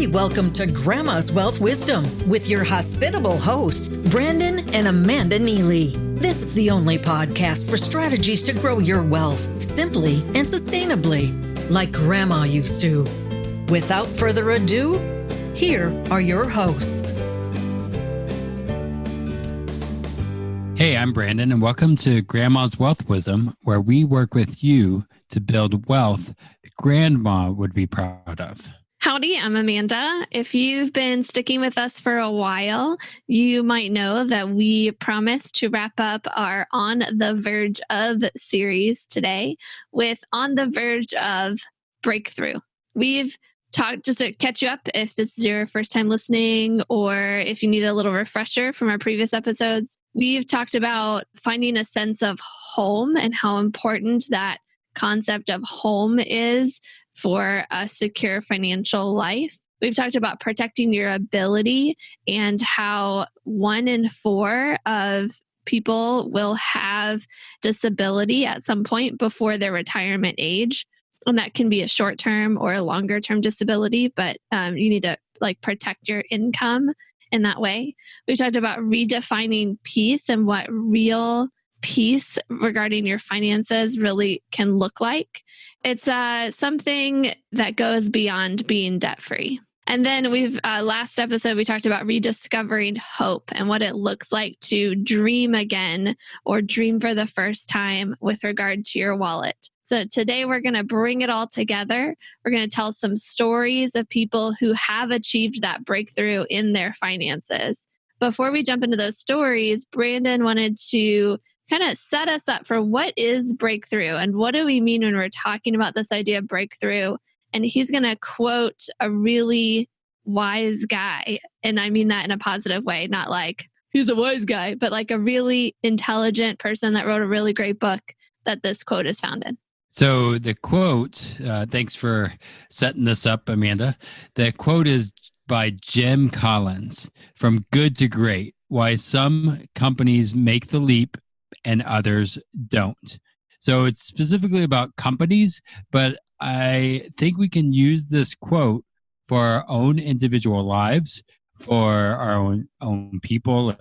hearty welcome to Grandma's Wealth Wisdom with your hospitable hosts, Brandon and Amanda Neely. This is the only podcast for strategies to grow your wealth simply and sustainably, like Grandma used to. Without further ado, here are your hosts. Hey, I'm Brandon, and welcome to Grandma's Wealth Wisdom, where we work with you to build wealth Grandma would be proud of. Howdy, I'm Amanda. If you've been sticking with us for a while, you might know that we promised to wrap up our On the Verge of series today with On the Verge of Breakthrough. We've talked, just to catch you up if this is your first time listening or if you need a little refresher from our previous episodes, we've talked about finding a sense of home and how important that concept of home is for a secure financial life. We've talked about protecting your ability and how 1 in 4 of people will have disability at some point before their retirement age. And that can be a short-term or a longer-term disability, but you need to protect your income in that way. We talked about redefining peace and what real peace regarding your finances really can look like. It's something that goes beyond being debt-free. And then last episode, we talked about rediscovering hope and what it looks like to dream again or dream for the first time with regard to your wallet. So today we're going to bring it all together. We're going to tell some stories of people who have achieved that breakthrough in their finances. Before we jump into those stories, Brandon wanted to kind of set us up for what is breakthrough and what do we mean when we're talking about this idea of breakthrough. And he's going to quote a really wise guy. And I mean that in a positive way, not like he's a wise guy, but like a really intelligent person that wrote a really great book that this quote is found in. So the quote, thanks for setting this up, Amanda. The quote is by Jim Collins, From Good to Great, Why Some Companies Make the Leap and Others Don't. So it's specifically about companies, but I think we can use this quote for our own individual lives, for our own people,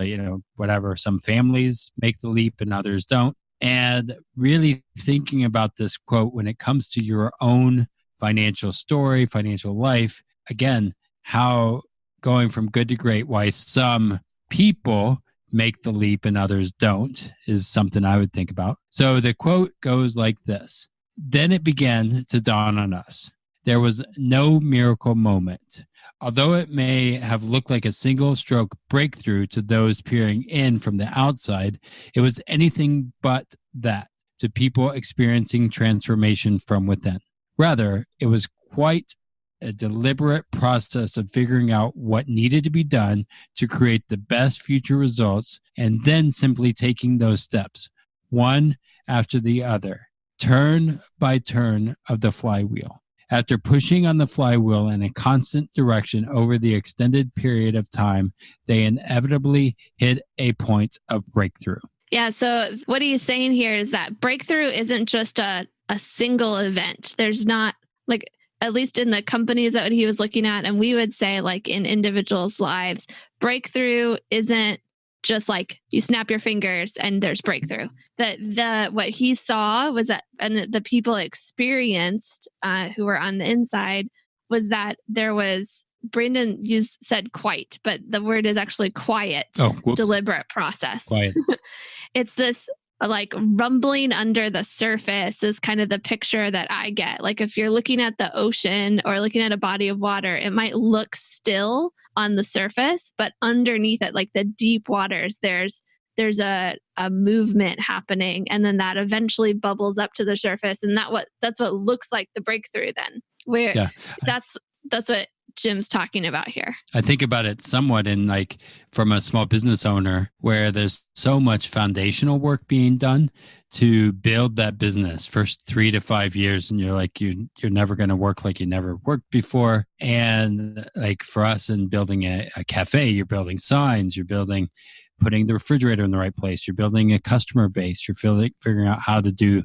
whatever. Some families make the leap and others don't. And really thinking about this quote when it comes to your own financial story, financial life, again, how going from good to great, why some people make the leap and others don't, is something I would think about. So the quote goes like this. Then it began to dawn on us. There was no miracle moment. Although it may have looked like a single stroke breakthrough to those peering in from the outside, it was anything but that to people experiencing transformation from within. Rather, it was quite a deliberate process of figuring out what needed to be done to create the best future results, and then simply taking those steps, one after the other, turn by turn of the flywheel. After pushing on the flywheel in a constant direction over the extended period of time, they inevitably hit a point of breakthrough. Yeah, so what he's saying here is that breakthrough isn't just a single event. There's not, at least in the companies that he was looking at, and we would say in individuals' lives, breakthrough isn't just you snap your fingers and there's breakthrough. What he saw was that, and the people experienced who were on the inside, was that there was, Brandon said quite, but the word is actually quiet, deliberate process. Quiet. It's this rumbling under the surface is kind of the picture that I get. If you're looking at the ocean or looking at a body of water, it might look still on the surface, but underneath it, the deep waters, there's a movement happening, and then that eventually bubbles up to the surface, and that's what looks like the breakthrough then. That's what Jim's talking about here. I think about it somewhat in from a small business owner where there's so much foundational work being done to build that business first 3 to 5 years. And you're never going to work like you never worked before. And for us in building a cafe, you're building signs, you're putting the refrigerator in the right place. You're building a customer base. You're figuring out how to do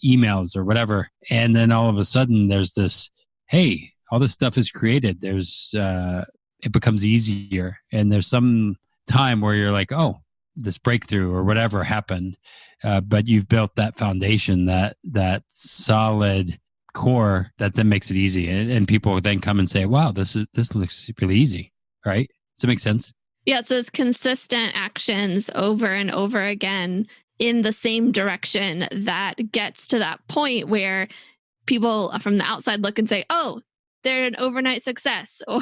emails or whatever. And then all of a sudden there's this, hey, all this stuff is created. There's it becomes easier, and there's some time where you're like, oh, this breakthrough or whatever happened, but you've built that foundation, that solid core that then makes it easy, and people then come and say, wow, this looks really easy, right? Does it make sense? Yeah, it's those consistent actions over and over again in the same direction that gets to that point where people from the outside look and say, oh, they're an overnight success, or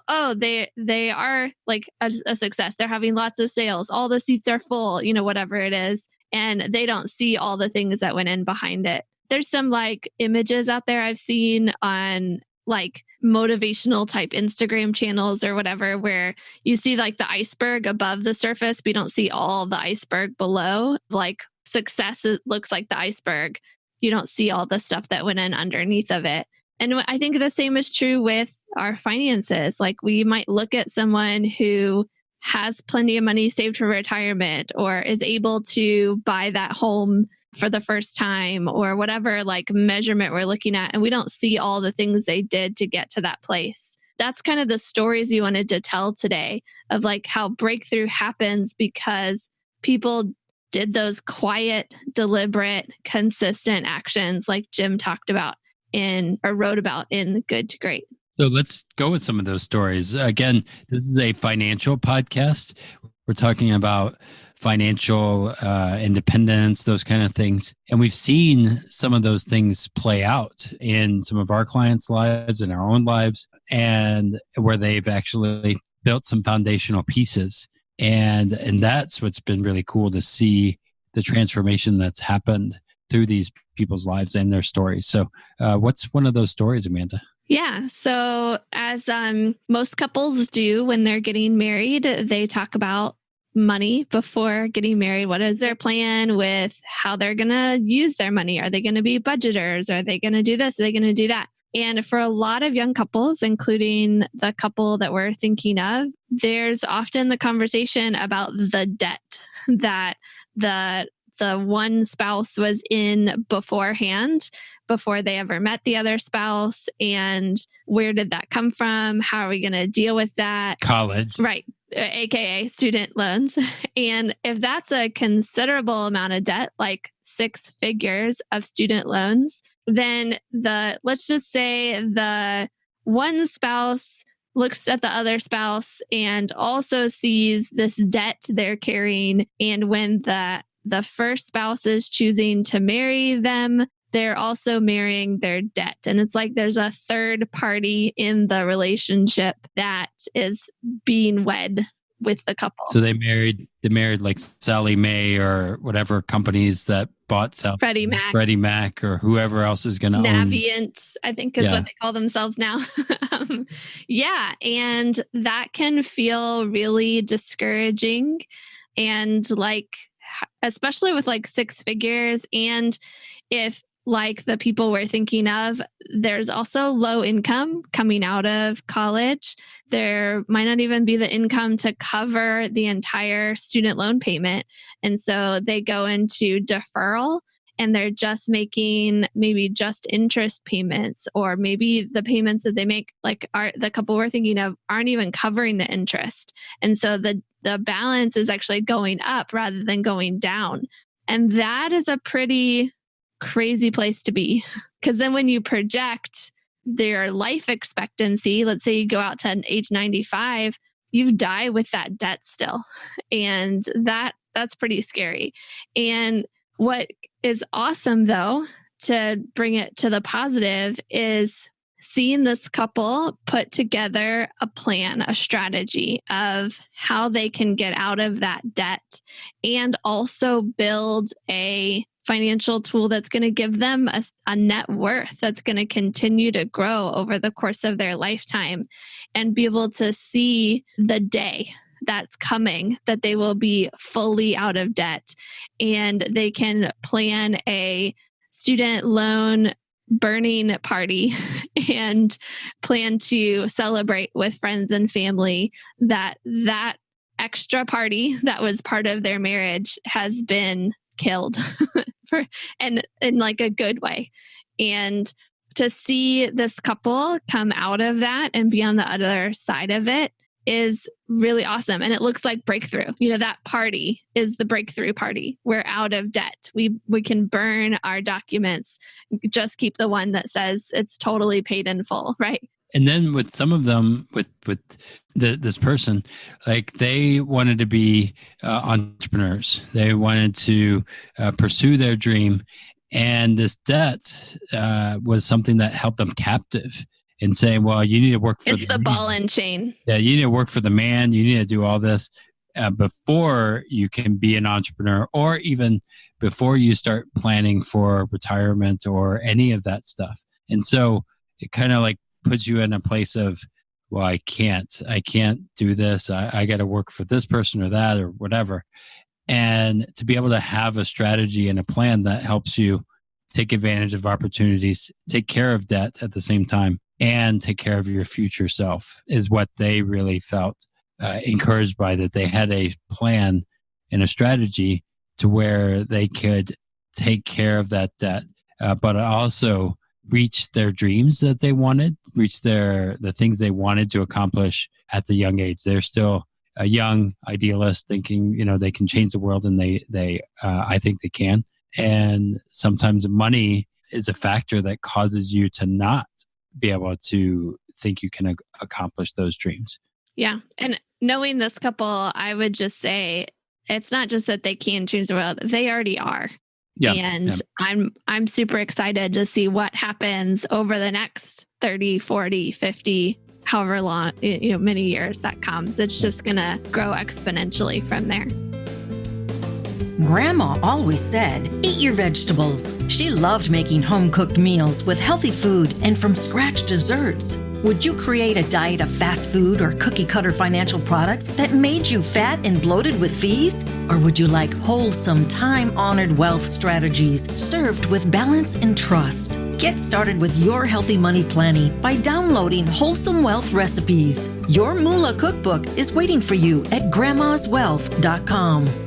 oh, they are like a success, they're having lots of sales, all the seats are full, whatever it is, and they don't see all the things that went in behind it. There's some like images out there I've seen on like motivational type Instagram channels or whatever, where you see like the iceberg above the surface, but you don't see all the iceberg below. Like success looks like the iceberg. You don't see all the stuff that went in underneath of it. And I think the same is true with our finances. Like we might look at someone who has plenty of money saved for retirement, or is able to buy that home for the first time, or whatever like measurement we're looking at, and we don't see all the things they did to get to that place. That's kind of the stories you wanted to tell today, of like how breakthrough happens because people did those quiet, deliberate, consistent actions like Jim talked about or wrote about in Good to Great. So let's go with some of those stories. Again, this is a financial podcast. We're talking about financial independence, those kind of things. And we've seen some of those things play out in some of our clients' lives, in our own lives, and where they've actually built some foundational pieces. And that's what's been really cool to see, the transformation that's happened through these people's lives and their stories. So what's one of those stories, Amanda? Yeah. So as most couples do when they're getting married, they talk about money before getting married. What is their plan with how they're going to use their money? Are they going to be budgeters? Are they going to do this? Are they going to do that? And for a lot of young couples, including the couple that we're thinking of, there's often the conversation about the debt that the one spouse was in beforehand, before they ever met the other spouse. And where did that come from? How are we going to deal with that? College. Right. AKA student loans. And if that's a considerable amount of debt, like 6 figures of student loans, then let's just say the one spouse looks at the other spouse and also sees this debt they're carrying. And when the first spouse is choosing to marry them, they're also marrying their debt. And it's like there's a third party in the relationship that is being wed with the couple. So they married like Sally Mae or whatever companies that bought Freddie Mac or whoever else is going to own. Navient, I think is what they call themselves now. Yeah. And that can feel really discouraging. And like, especially with like 6 figures. And if like the people we're thinking of, there's also low income coming out of college. There might not even be the income to cover the entire student loan payment. And so they go into deferral and they're just making maybe just interest payments, or maybe the payments that they make, like the couple we're thinking of, aren't even covering the interest. And so the balance is actually going up rather than going down. And that is a pretty crazy place to be. Because then when you project their life expectancy, let's say you go out to age 95, you die with that debt still. And that's pretty scary. And what is awesome though, to bring it to the positive, is seeing this couple put together a plan, a strategy of how they can get out of that debt, and also build a financial tool that's going to give them a net worth that's going to continue to grow over the course of their lifetime, and be able to see the day that's coming that they will be fully out of debt, and they can plan a student loan burning party and plan to celebrate with friends and family that extra party that was part of their marriage has been killed and in like a good way. And to see this couple come out of that and be on the other side of it is really awesome. And it looks like breakthrough. That party is the breakthrough party. We're out of debt. We can burn our documents, just keep the one that says it's totally paid in full, right? And then with some of them, with this person, like they wanted to be entrepreneurs. They wanted to pursue their dream. And this debt was something that held them captive and saying, well, you need to work for the ball and chain. Yeah, you need to work for the man. You need to do all this before you can be an entrepreneur, or even before you start planning for retirement or any of that stuff. And so it kind of like puts you in a place of, well, I can't do this. I got to work for this person or that or whatever. And to be able to have a strategy and a plan that helps you take advantage of opportunities, take care of debt at the same time, and take care of your future self is what they really felt encouraged by, that they had a plan and a strategy to where they could take care of that debt, but also reach their dreams that they wanted, reach the things they wanted to accomplish at the young age. They're still a young idealist thinking, they can change the world, and they I think they can. And sometimes money is a factor that causes you to not be able to think you can accomplish those dreams. Yeah. And knowing this couple, I would just say it's not just that they can change the world, they already are. Yeah. And yeah. I'm super excited to see what happens over the next 30, 40, 50, however long, many years that comes. It's just going to grow exponentially from there. Grandma always said, eat your vegetables. She loved making home-cooked meals with healthy food and from-scratch desserts. Would you create a diet of fast food or cookie-cutter financial products that made you fat and bloated with fees? Or would you like wholesome, time-honored wealth strategies served with balance and trust? Get started with your healthy money planning by downloading Wholesome Wealth Recipes. Your Moolah cookbook is waiting for you at grandmaswealth.com.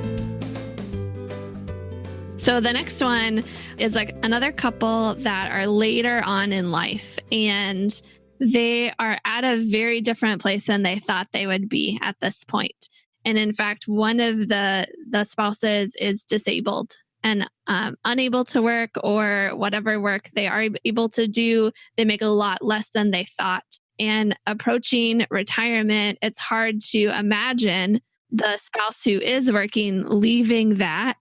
So the next one is like another couple that are later on in life, and they are at a very different place than they thought they would be at this point. And in fact, one of the spouses is disabled and unable to work, or whatever work they are able to do, they make a lot less than they thought. And approaching retirement, it's hard to imagine the spouse who is working leaving that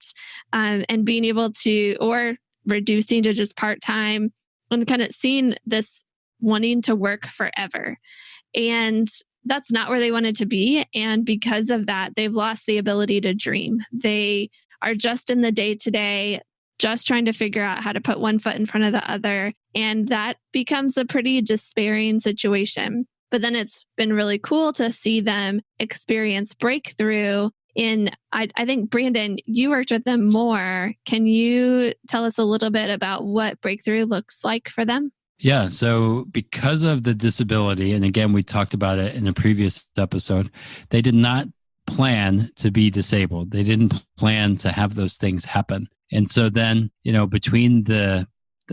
and being able to, or reducing to just part-time, and kind of seeing this wanting to work forever. And that's not where they wanted to be. And because of that, they've lost the ability to dream. They are just in the day-to-day, just trying to figure out how to put one foot in front of the other. And that becomes a pretty despairing situation. But then it's been really cool to see them experience breakthrough I think, Brandon, you worked with them more. Can you tell us a little bit about what breakthrough looks like for them? Yeah. So because of the disability, and again, we talked about it in a previous episode, they did not plan to be disabled. They didn't plan to have those things happen. And so then, between the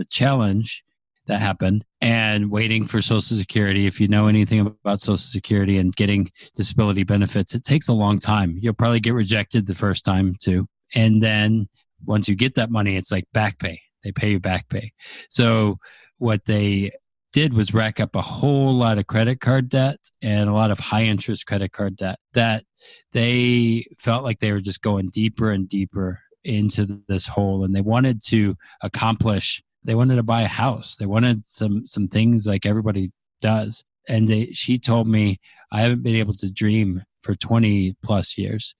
challenge that happened and waiting for Social Security, if you know anything about Social Security and getting disability benefits, it takes a long time. You'll probably get rejected the first time too. And then once you get that money, it's like back pay. They pay you back pay. So what they did was rack up a whole lot of credit card debt and a lot of high interest credit card debt that they felt like they were just going deeper and deeper into this hole. And they wanted to they wanted to buy a house. They wanted some things like everybody does. And she told me, I haven't been able to dream for 20 plus years.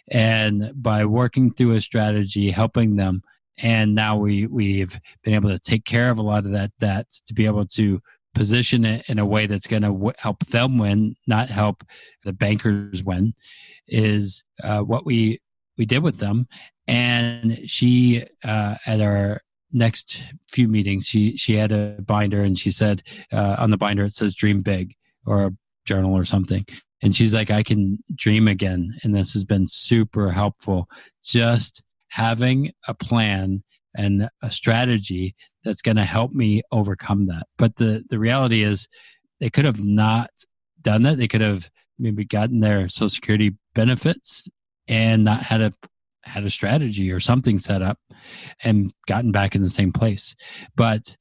And by working through a strategy, helping them, and now we've been able to take care of a lot of that debt to be able to position it in a way that's going to help them win, not help the bankers win, is what we did with them. And she, at our next few meetings, she had a binder, and she said on the binder it says dream big, or a journal or something. And she's like, I can dream again. And this has been super helpful. Just having a plan and a strategy that's going to help me overcome that. But the reality is they could have not done that. They could have maybe gotten their Social Security benefits and not had a strategy or something set up and gotten back in the same place. But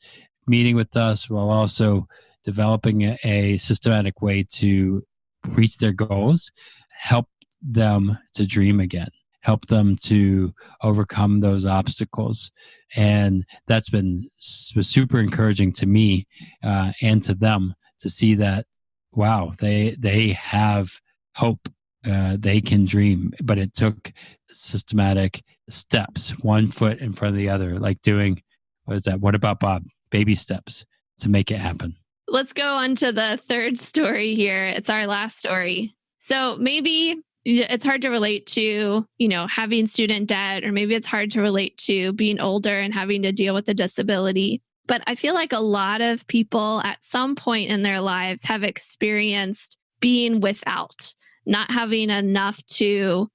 meeting with us while also developing a systematic way to reach their goals, help them to dream again, help them to overcome those obstacles. And that's been super encouraging to me and to them to see that, wow, they have hope. They can dream, but it took systematic steps, one foot in front of the other, like doing, what is that? What about Bob? Baby steps to make it happen. Let's go on to the third story here. It's our last story. So maybe it's hard to relate to, having student debt, or maybe it's hard to relate to being older and having to deal with a disability. But I feel like a lot of people at some point in their lives have experienced being without, not having enough to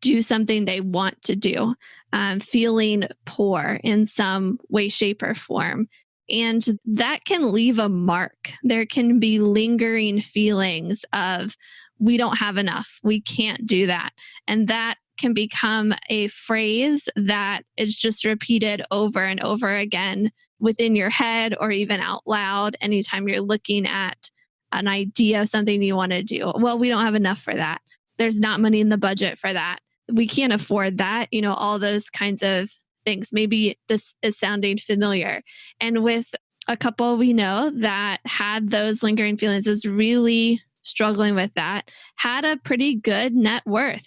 do something they want to do, feeling poor in some way, shape, or form. And that can leave a mark. There can be lingering feelings of, we don't have enough, we can't do that. And that can become a phrase that is just repeated over and over again within your head or even out loud anytime you're looking at an idea of something you want to do. Well, we don't have enough for that. There's not money in the budget for that. We can't afford that. All those kinds of things. Maybe this is sounding familiar. And with a couple we know that had those lingering feelings, was really struggling with that, had a pretty good net worth,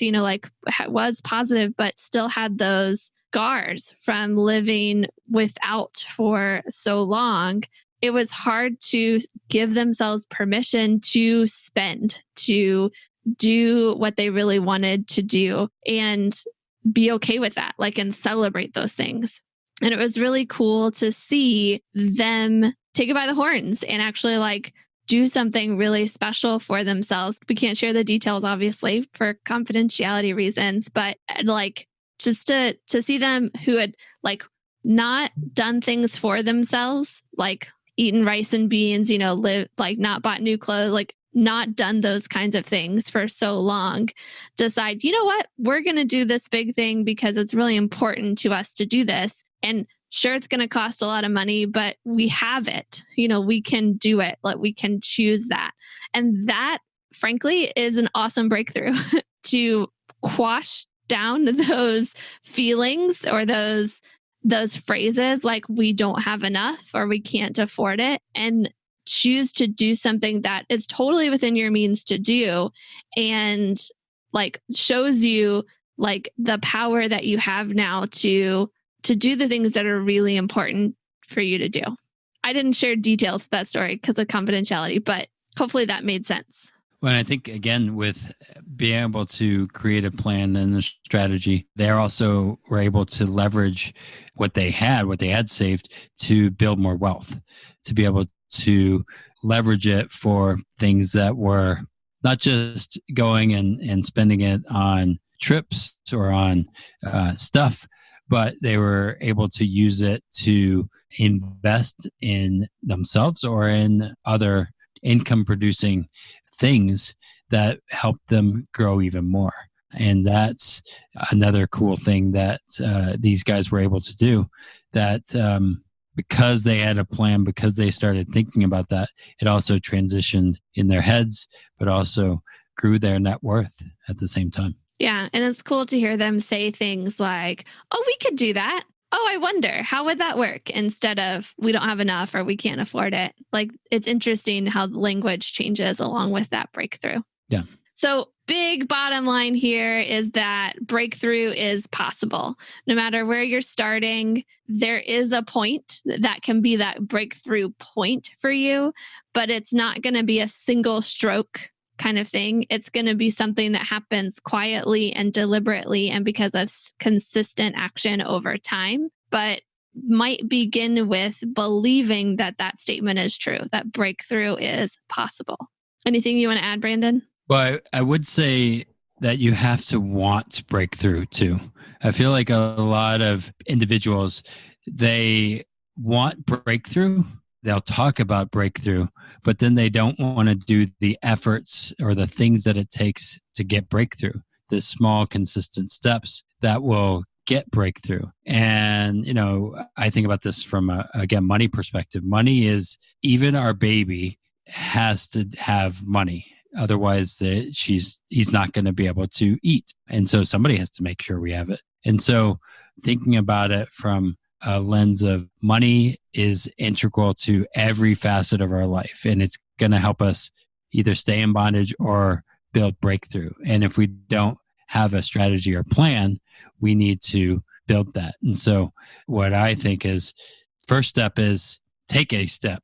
was positive, but still had those scars from living without for so long. It was hard to give themselves permission to spend, to do what they really wanted to do, and be okay with that, and celebrate those things. And it was really cool to see them take it by the horns and actually do something really special for themselves. We can't share the details, obviously, for confidentiality reasons, but just to see them who had not done things for themselves, eaten rice and beans, live, not bought new clothes, not done those kinds of things for so long, decide, you know what, we're going to do this big thing because it's really important to us to do this. And sure, it's going to cost a lot of money, but we have it. We can do it. We can choose that. And that, frankly, is an awesome breakthrough to quash down those feelings or those phrases we don't have enough or we can't afford it, and choose to do something that is totally within your means to do, and shows you the power that you have now to do the things that are really important for you to do. I didn't share details of that story because of confidentiality, but hopefully that made sense. Well, I think, again, with being able to create a plan and a strategy, they also were able to leverage what they had saved to build more wealth, to be able to leverage it for things that were not just going and spending it on trips or on stuff, but they were able to use it to invest in themselves or in other income producing things that help them grow even more. And that's another cool thing that these guys were able to do, that because they had a plan, because they started thinking about that, it also transitioned in their heads, but also grew their net worth at the same time. Yeah. And it's cool to hear them say things like, oh, we could do that. Oh, I wonder, how would that work? Instead of, we don't have enough or we can't afford it. It's interesting how the language changes along with that breakthrough. Yeah. So big bottom line here is that breakthrough is possible. No matter where you're starting, there is a point that can be that breakthrough point for you, but it's not going to be a single stroke kind of thing. It's going to be something that happens quietly and deliberately and because of consistent action over time, but might begin with believing that that statement is true, that breakthrough is possible. Anything you want to add, Brandon? Well, I would say that you have to want breakthrough too. I feel like a lot of individuals, they want breakthrough. They'll talk about breakthrough, but then they don't want to do the efforts or the things that it takes to get breakthrough, the small, consistent steps that will get breakthrough. And, I think about this from again, money perspective. Money is, even our baby has to have money. Otherwise, he's not going to be able to eat. And so somebody has to make sure we have it. And so thinking about it from a lens of money is integral to every facet of our life. And it's going to help us either stay in bondage or build breakthrough. And if we don't have a strategy or plan, we need to build that. And so what I think is, first step is take a step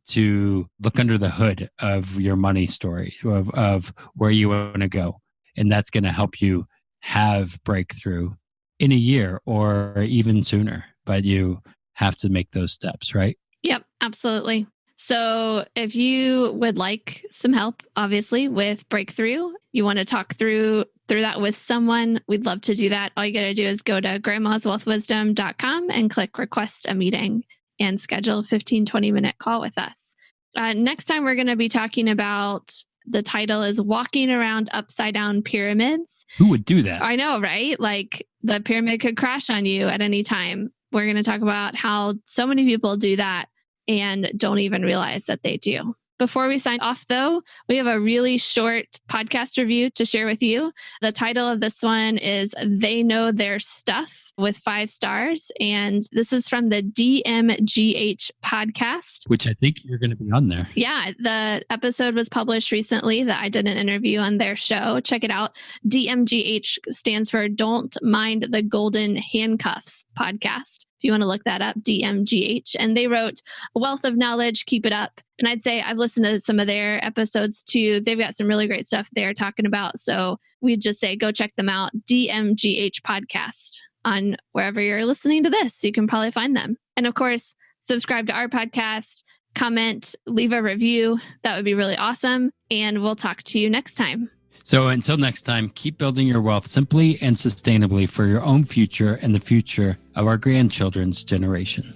to look under the hood of your money story, of where you want to go. And that's going to help you have breakthrough in a year or even sooner. But you have to make those steps, right? Yep, absolutely. So if you would like some help, obviously, with breakthrough, you want to talk through that with someone, we'd love to do that. All you got to do is go to grandmaswealthwisdom.com and click request a meeting and schedule a 15, 20-minute call with us. Next time, we're going to be talking about, the title is Walking Around Upside Down Pyramids. Who would do that? I know, right? Like the pyramid could crash on you at any time. We're going to talk about how so many people do that and don't even realize that they do. Before we sign off, though, we have a really short podcast review to share with you. The title of this one is They Know Their Stuff, with 5 stars. And this is from the DMGH podcast. Which I think you're going to be on there. Yeah, the episode was published recently that I did an interview on their show. Check it out. DMGH stands for Don't Mind the Golden Handcuffs podcast. If you want to look that up, DMGH. And they wrote, a wealth of knowledge, keep it up. And I'd say I've listened to some of their episodes too. They've got some really great stuff they're talking about. So we'd just say, go check them out. DMGH podcast on wherever you're listening to this. You can probably find them. And of course, subscribe to our podcast, comment, leave a review. That would be really awesome. And we'll talk to you next time. So until next time, keep building your wealth simply and sustainably for your own future and the future of our grandchildren's generation.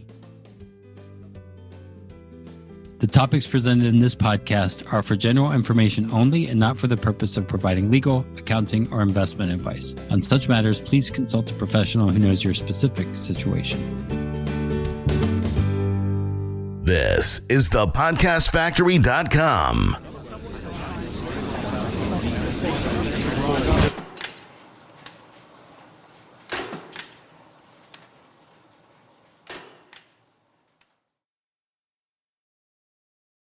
The topics presented in this podcast are for general information only and not for the purpose of providing legal, accounting, or investment advice. On such matters, please consult a professional who knows your specific situation. This is thepodcastfactory.com.